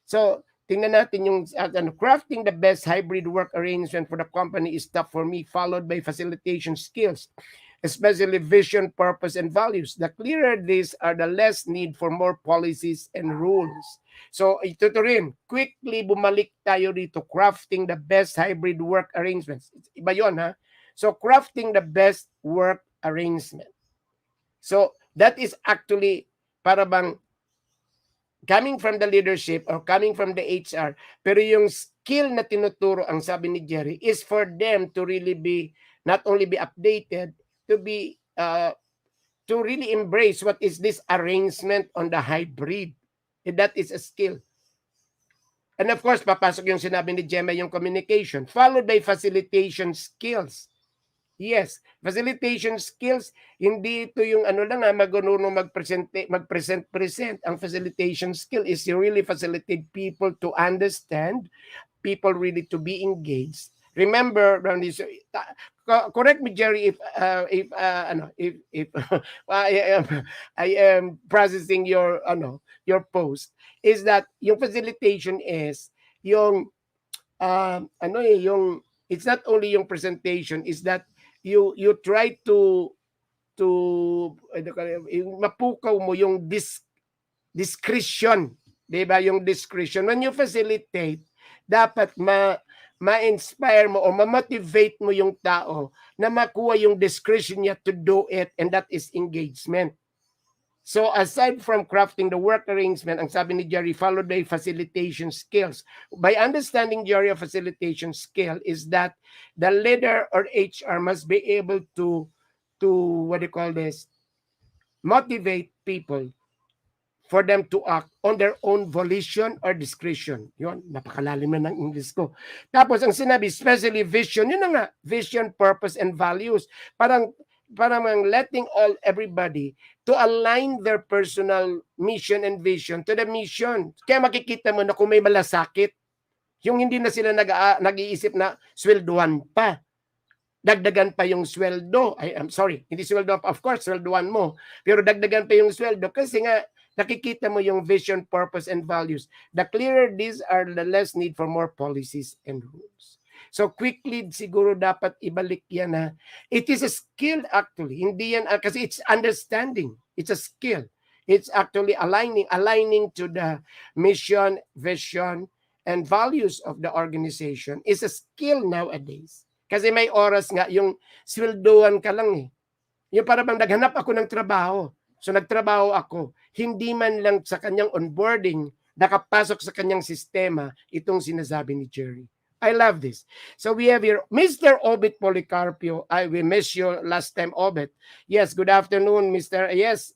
So, tingnan natin yung crafting the best hybrid work arrangement for the company is tough for me, followed by facilitation skills, especially vision, purpose, and values. The clearer these are, the less need for more policies and rules. So, ito to rin, quickly bumalik tayo dito, crafting the best hybrid work arrangements. Iba yun, ha? So, crafting the best work arrangement. So, that is actually para bang coming from the leadership or coming from the HR, pero yung skill na tinuturo, ang sabi ni Jerry, is for them to really be, not only be updated, to be, to really embrace what is this arrangement on the hybrid. And that is a skill. And of course, papasok yung sinabi ni Gemma, yung communication, followed by facilitation skills. Yes, facilitation skills, hindi ito yung magpresent. Ang facilitation skill is you really facilitate people to understand, people really to be engaged, Remember, Brownie, so, correct me, Jerry, if I am I am processing your post, is that yung facilitation is yung yung it's not only yung presentation, is that you try to yung mapukaw mo yung discretion, 'di ba? Yung discretion when you facilitate, dapat ma-inspire mo o ma-motivate mo yung tao na makuha yung discretion niya to do it, and that is engagement. So aside from crafting the work arrangement, ang sabi ni Jerry, followed by facilitation skills. By understanding Jerry, a facilitation skill is that the leader or HR must be able to what do you call this? Motivate people for them to act on their own volition or discretion. Yun, napakalalim na ng English ko. Tapos ang sinabi, especially vision, yun na nga, vision, purpose, and values. Parang letting everybody to align their personal mission and vision to the mission. Kaya makikita mo na kung may malasakit, yung hindi na sila nag-iisip na swelduhan pa. Dagdagan pa yung sweldo. I'm sorry, hindi sweldo, of course, swelduhan mo. Pero dagdagan pa yung sweldo kasi nga, nakikita mo yung vision, purpose, and values. The clearer these are, the less need for more policies and rules. So quick lead siguro dapat ibalik yan na it is a skill actually. Hindi yan, kasi it's understanding. It's a skill. It's actually aligning to the mission, vision, and values of the organization is a skill nowadays. Kasi may oras nga, yung sweldohan ka lang eh. Yung para bang naghanap ako ng trabaho. So nagtrabaho ako, hindi man lang sa kanyang onboarding, nakapasok sa kanyang sistema, itong sinasabi ni Jerry. I love this. So we have here, Mr. Obit Policarpio. We miss you last time, Obit. Yes, good afternoon, Mr. Yes.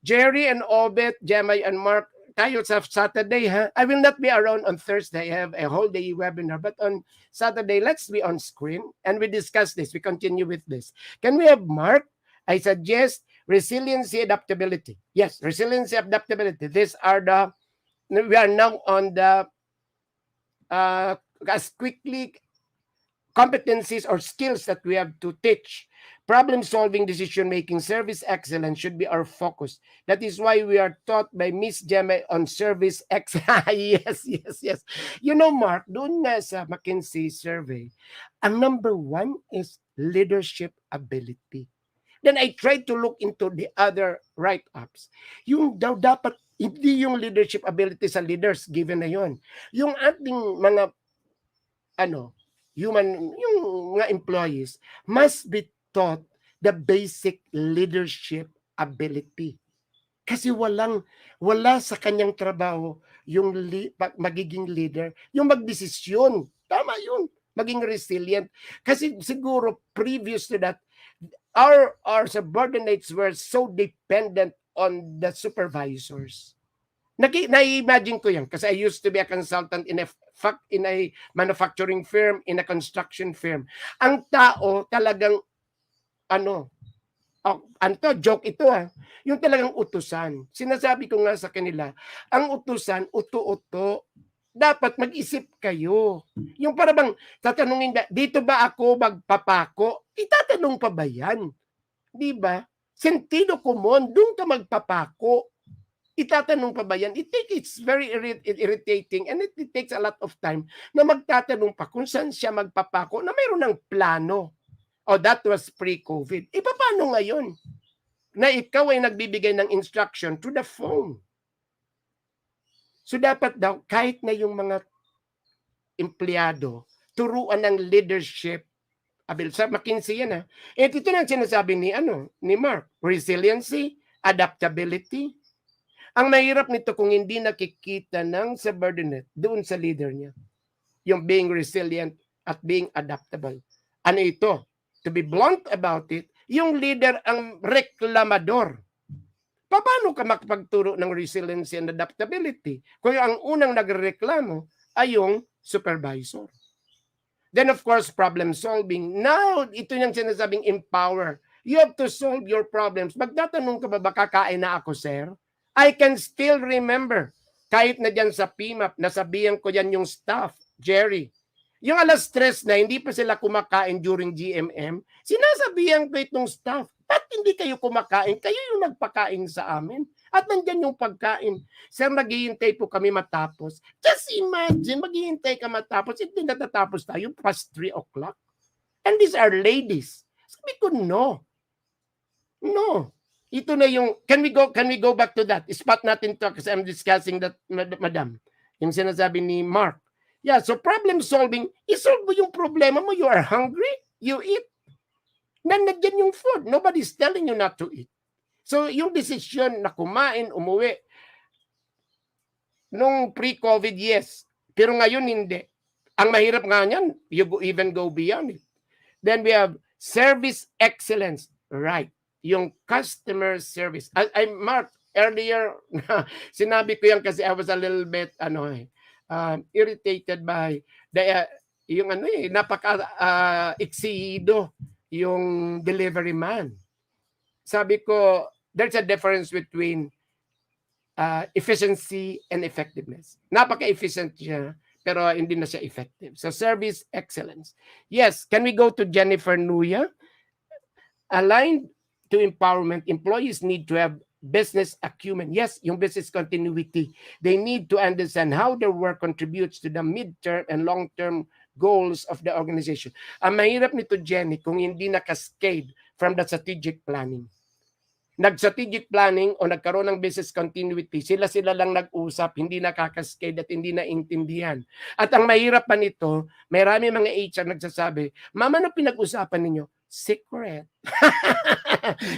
Jerry and Obit, Jemay and Mark, tayo sa Saturday, ha? I will not be around on Thursday. I have a whole day webinar. But on Saturday, let's be on screen and we discuss this. We continue with this. Can we have Mark? I suggest resiliency, adaptability. Yes, resiliency, adaptability. We are now on the as quickly competencies or skills that we have to teach. Problem solving, decision making, service excellence should be our focus. That is why we are taught by Miss Gemma on service excellence. yes. You know, Mark, doon nga sa McKinsey survey, ang number one is leadership ability. Then I tried to look into the other write-ups. Yung daw dapat, hindi yung leadership ability sa leaders, given na yon. Yung ating mga, yung mga employees must be taught the basic leadership ability. Kasi wala sa kanyang trabaho yung magiging leader, yung magdesisyon. Tama yun, maging resilient. Kasi siguro previous to that, our subordinates were so dependent on the supervisors. Na-imagine ko yan kasi I used to be a consultant in a manufacturing firm, in a construction firm. Ang tao talagang joke ito yung talagang utusan. Sinasabi ko nga sa kanila, ang utusan, uto-uto, dapat mag-isip kayo. Yung para bang tatanungin, dito ba ako magpapako? Itatanong pa ba yan? Di ba? Sentido común, doon ka magpapako. Itatanong pa ba yan? It's very irritating and it takes a lot of time na magtatanong pa kung saan siya magpapako na mayroon ng plano. That was pre-COVID. Paano ngayon? Na ikaw ay nagbibigay ng instruction through the phone. So dapat daw, kahit na yung mga empleyado, turuan ng leadership. Sa McKinsey yan ito na sinasabi ni Mark. Resiliency, adaptability. Ang mahirap nito kung hindi nakikita ng subordinate doon sa leader niya. Yung being resilient at being adaptable. Ano ito? To be blunt about it, yung leader ang reklamador. Paano ka makapagturo ng resiliency and adaptability kung ang unang nagreklamo ay yung supervisor? Then of course, problem solving. Now, ito yung sinasabing empower. You have to solve your problems. Magtatanong ka ba kakain na ako, sir? I can still remember, kahit na dyan sa PMAP, nasabihan ko yan yung staff, Jerry. Yung 3:00 na, hindi pa sila kumakain during GMM, sinasabihan ko itong staff, ba't hindi kayo kumakain? Kayo yung nagpakain sa amin. At nandyan yung pagkain. Sir, naghihintay po kami matapos. Just imagine, maghihintay ka matapos, hindi natatapos tayo past 3 o'clock. And these are ladies. Sabi ko, no. No. Ito na yung, can we go back to that? Spot natin to kasi I'm discussing that, madam. Yung sinasabi ni Mark. Yeah, so problem solving, isolve mo yung problema mo. You are hungry, you eat. Nandiyan yung food. Nobody's telling you not to eat. So yung decision na kumain, umuwi, nung pre-COVID, yes. Pero ngayon, hindi. Ang mahirap nga niyan, you even go beyond it. Then we have service excellence. Right. Yung customer service. I Mark, earlier, sinabi ko yan kasi I was a little bit, irritated by yung napaka-exido yung delivery man. Sabi ko, there's a difference between efficiency and effectiveness. Napaka-efficient siya, pero hindi na siya effective. So, service excellence. Yes, can we go to Jennifer Nuya? Aligned to empowerment, employees need to have business acumen. Yes, yung business continuity. They need to understand how their work contributes to the mid-term and long-term goals of the organization. Ang mahirap nito, Jenny, kung hindi na-cascade from the strategic planning. Nag-strategic planning o nagkaroon ng business continuity, sila lang nag-usap, hindi nakakaskade at hindi naintindihan. At ang mahirap pa nito, marami mga HR nagsasabi, ma'am, ano pinag-usapan ninyo? Secret.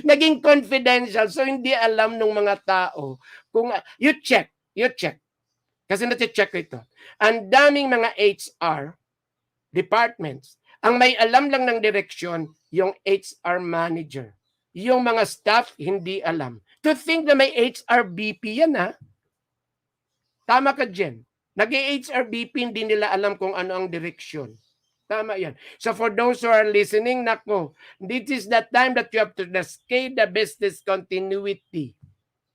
Naging confidential. So, hindi alam ng mga tao. Kung you check. Kasi nati-check ito. Ang daming mga HR departments. Ang may alam lang ng direksyon, yung HR manager. Yung mga staff, hindi alam. To think na may HR BP yan, ha? Tama ka, Jen. Nag-HR BP, hindi nila alam kung ano ang direksyon. Tama yan. So for those who are listening, nako, this is the time that you have to cascade the business continuity.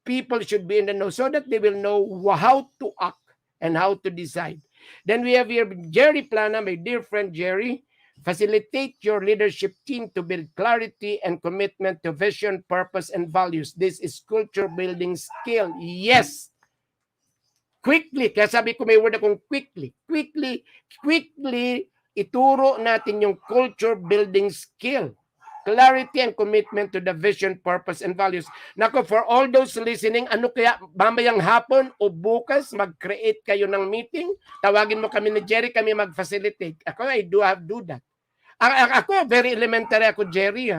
People should be in the know so that they will know how to act and how to decide. Then we have here Jerry Plana, my dear friend Jerry. Facilitate your leadership team to build clarity and commitment to vision, purpose, and values. This is culture building skill. Yes. Quickly. Kaya sabi ko may word akong quickly. Quickly, ituro natin yung culture building skill. Clarity and commitment to the vision, purpose, and values. Nako, for all those listening, ano kaya mamayang hapon o bukas, mag-create kayo ng meeting, tawagin mo kami ni Jerry, kami mag-facilitate. Ako, I do that. Ako, very elementary ako, Jerry.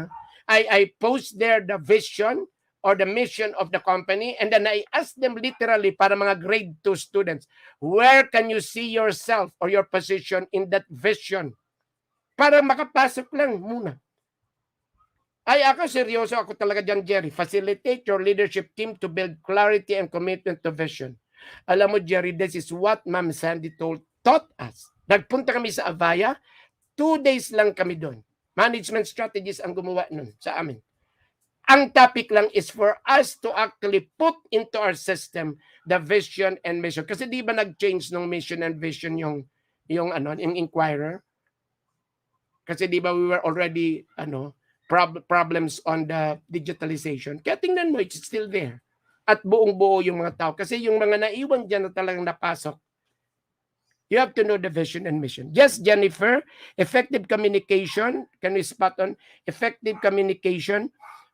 I post there the vision or the mission of the company, and then I ask them literally para mga grade 2 students, where can you see yourself or your position in that vision? Para makapasok lang muna. Ay, ako seryoso ako talaga dyan, Jerry. Facilitate your leadership team to build clarity and commitment to vision. Alam mo, Jerry, this is what Ma'am Sandy taught us. Nagpunta kami sa Avaya, 2 days lang kami doon. Management strategies ang gumawa nun sa amin. Ang topic lang is for us to actually put into our system the vision and mission. Kasi di ba nag-change ng mission and vision yung Inquirer? Kasi di ba we were already problems on the digitalization. Kaya tingnan mo, it's still there. At buong-buo yung mga tao. Kasi yung mga naiwan dyan na talagang napasok, you have to know the vision and mission. Yes, Jennifer, effective communication, can we spot on? Effective communication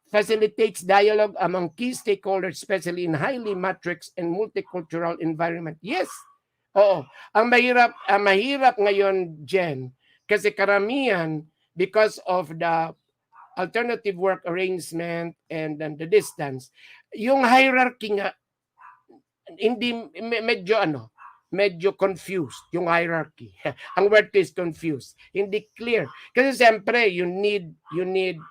facilitates dialogue among key stakeholders, especially in highly matrix and multicultural environment. Yes. Oo. Ang mahirap ngayon, Jen, kasi karamihan, because of the alternative work arrangement and then the distance, yung hierarchy nga, hindi, medyo confused yung hierarchy. Ang word is confused. Hindi clear. Kasi siyempre, you need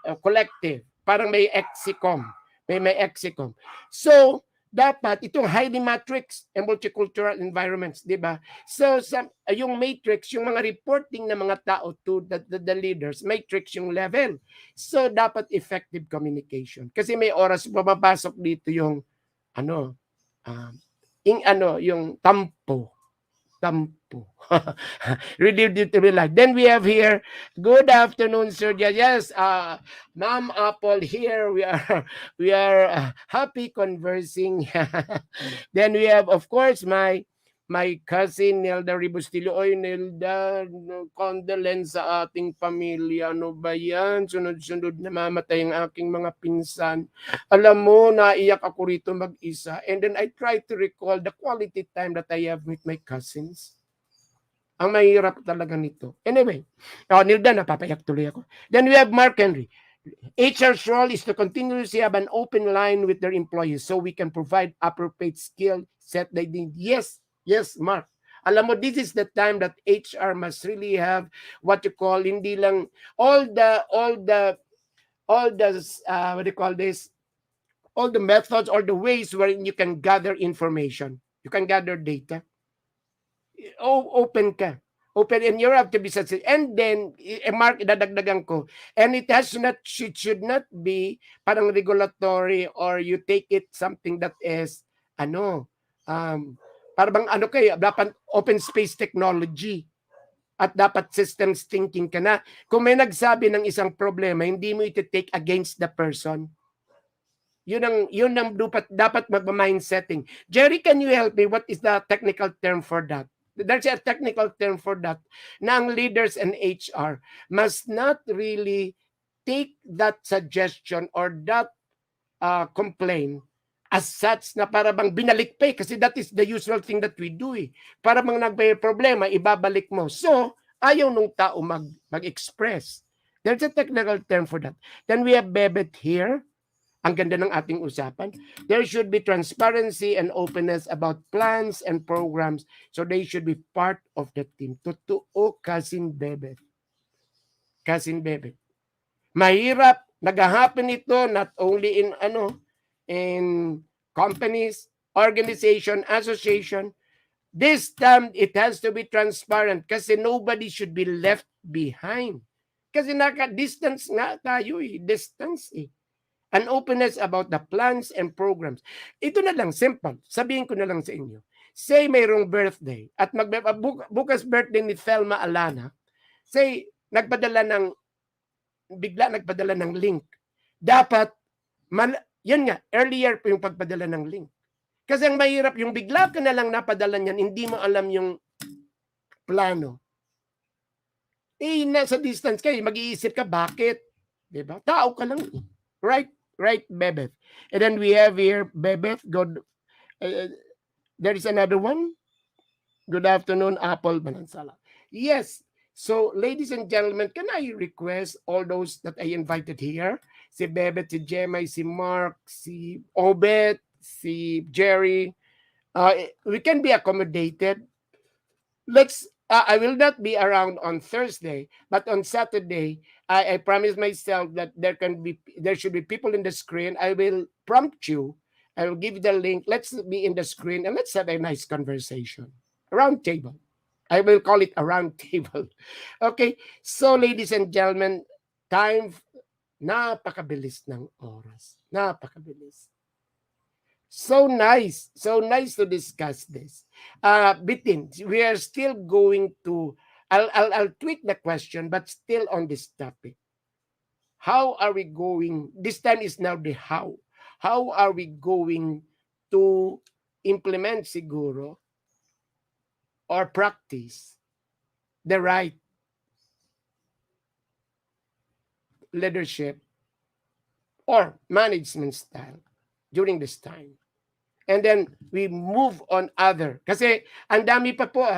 a collective. Parang may exicom. May exicom. So, dapat itong highly matrix and multicultural environments, di ba? So, yung matrix, yung mga reporting na mga tao to the leaders, matrix yung level. So, dapat effective communication. Kasi may oras pumapasok dito yung yung tampo. tampo. Really due to real life. Then we have here, good afternoon, sir. Yes, Ma'am Apple here. We are happy conversing. Then we have, of course, my cousin Nelda Rebustillo. Oy, Nelda, no, condolence sa ating pamilya. Ano ba yan? Sunod-sunod na mamatay ang aking mga pinsan. Alam mo, naiyak ako rito mag-isa. And then I try to recall the quality time that I have with my cousins. Ang mahirap talaga nito. Anyway, Nilda, napapayak tuloy ako. Then we have Mark Henry. HR's role is to continuously have an open line with their employees so we can provide appropriate skill set they need. Yes, Mark. Alam mo, this is the time that HR must really have what you call, hindi lang, all the what do you call this? All the methods or the ways wherein you can gather information. You can gather data. Open ka. Open, and you have to be successful. And then, Mark, idadagdagan ko, and it should not be parang regulatory or you take it something that is, parang kayo, dapat open space technology at dapat systems thinking ka na. Kung may nagsabi ng isang problema, hindi mo iti-take against the person. Yun ang dapat mag-mindsetting. Jerry, can you help me? What is the technical term for that? There's a technical term for that. Na ang leaders and HR must not really take that suggestion or that complaint as such na para bang binalik pa kasi that is the usual thing that we do Para bang nagmay problema, ibabalik mo. So, ayaw nung tao mag-express. There's a technical term for that. Then we have Bebet here. Ang ganda ng ating usapan. There should be transparency and openness about plans and programs so they should be part of the team. Totoo, Cousin Bebet. Cousin Bebet. Mahirap, nag-happen ito not only in companies, organization, association. This time, it has to be transparent kasi nobody should be left behind. Kasi naka-distance nga tayo distance An openness about the plans and programs. Ito na lang, simple. Sabihin ko na lang sa inyo. Say mayroong birthday at bukas birthday ni Thelma Alana. Say, bigla nagpadala ng link. Dapat, yan nga, earlier po yung pagpadala ng link. Kasi ang mahirap, yung bigla ka na lang napadala niyan, hindi mo alam yung plano. Nasa distance kayo, mag-iisip ka, bakit? Diba? Tao ka lang Right, Bebeth. And then we have here, Bebeth, there is another one. Good afternoon, Apple Manansala. Yes. So, ladies and gentlemen, can I request all those that I invited here? Si Bebeth, si Jemay, si Mark, si Obet, si Jerry. We can be accommodated. I will not be around on Thursday, but on Saturday, I promise myself that there should be people in the screen. I will prompt you. I will give you the link. Let's be in the screen and let's have a nice conversation. Round table. I will call it a round table. Okay. So, ladies and gentlemen, time, napakabilis ng oras. Napakabilis. So nice to discuss this. Bitin, we are still going to, I'll tweak the question, but still on this topic. How are we going, this time is now the how. How are we going to implement siguro or practice the right leadership or management style during this time? And then we move on other. Kasi ang dami pa po.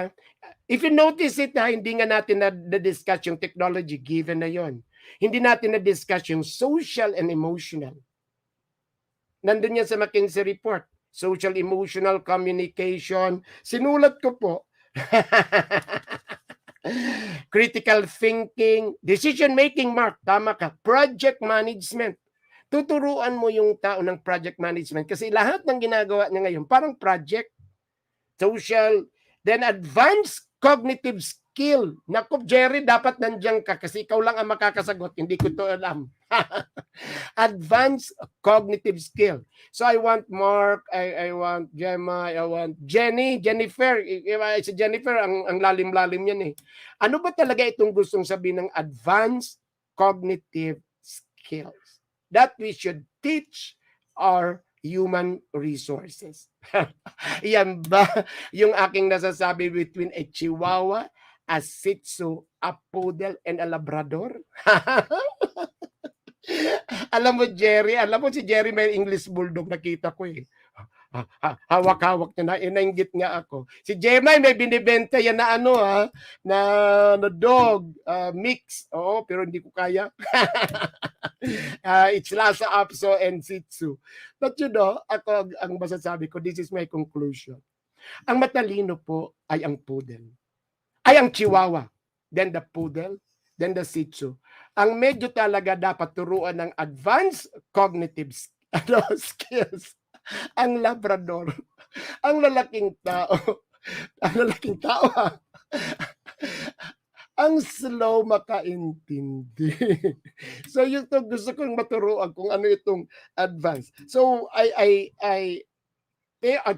If you notice it, hindi nga natin na-discuss yung technology, given na yon. Hindi natin na-discuss yung social and emotional. Nandun yan sa McKinsey report. Social emotional communication. Sinulat ko po. Critical thinking, decision making, Mark, tama ka. Project management. Tuturuan mo yung tao ng project management kasi lahat ng ginagawa niya ngayon parang project, social, then advanced cognitive skill. Naku, Jerry, dapat nandiyan ka kasi ikaw lang ang makakasagot. Hindi ko to alam. Advanced cognitive skill. So I want Mark, I want Gemma, I want Jennifer. Si Jennifer, ang lalim-lalim yan eh. Ano ba talaga itong gustong sabihin ng advanced cognitive skills that we should teach our human resources? Yan ba yung aking nasasabi between a Chihuahua, a Shih Tzu, a Poodle, and a Labrador? Alam mo si Jerry may English Bulldog, nakita ko eh. Hawak-hawak niya na, inainggit nga ako. Si Gemma may binibenta yan na ano na dog, mix. Oo, pero hindi ko kaya. It's Lhasa Apso and Shih Tzu. But you know, ako ang masasabi ko, this is my conclusion. Ang matalino po ay ang poodle. Ay ang chihuahua. Then the poodle, then the Shih Tzu. Ang medyo talaga dapat turuan ng advanced cognitive skills. Ang Labrador. Ang lalaking tao. Ang lalaking tao ang slow makaintindi. So yung to gusto kong maturuan kung ano itong advanced. So I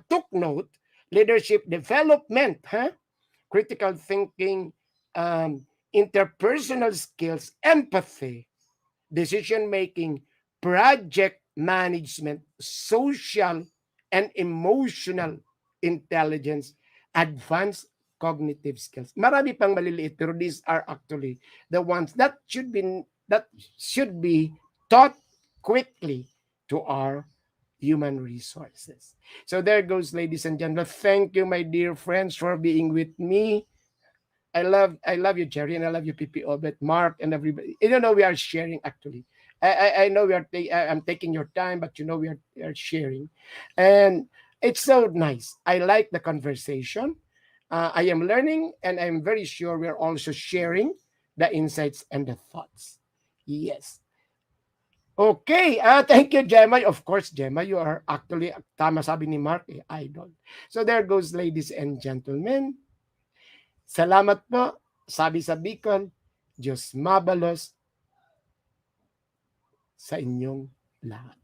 took note, leadership development, critical thinking, interpersonal skills, empathy, decision making, project management, social and emotional intelligence, advanced cognitive skills. Marami pang maliliit pero these are actually the ones that should be taught quickly to our human resources. So there goes, ladies and gentlemen. Thank you, my dear friends, for being with me. I love you, Jerry, and I love you, PPO, but Mark and everybody. You know, we are sharing actually. I know I'm taking your time, but you know we are sharing, and it's so nice. I like the conversation. I am learning, and I'm very sure we're also sharing the insights and the thoughts. Yes. Okay. Thank you, Gemma. Of course, Gemma, you are actually, tama sabi ni Mark, idol. So there goes, ladies and gentlemen. Salamat po, sabi sa Bicol, Diyos mabalos sa inyong lahat.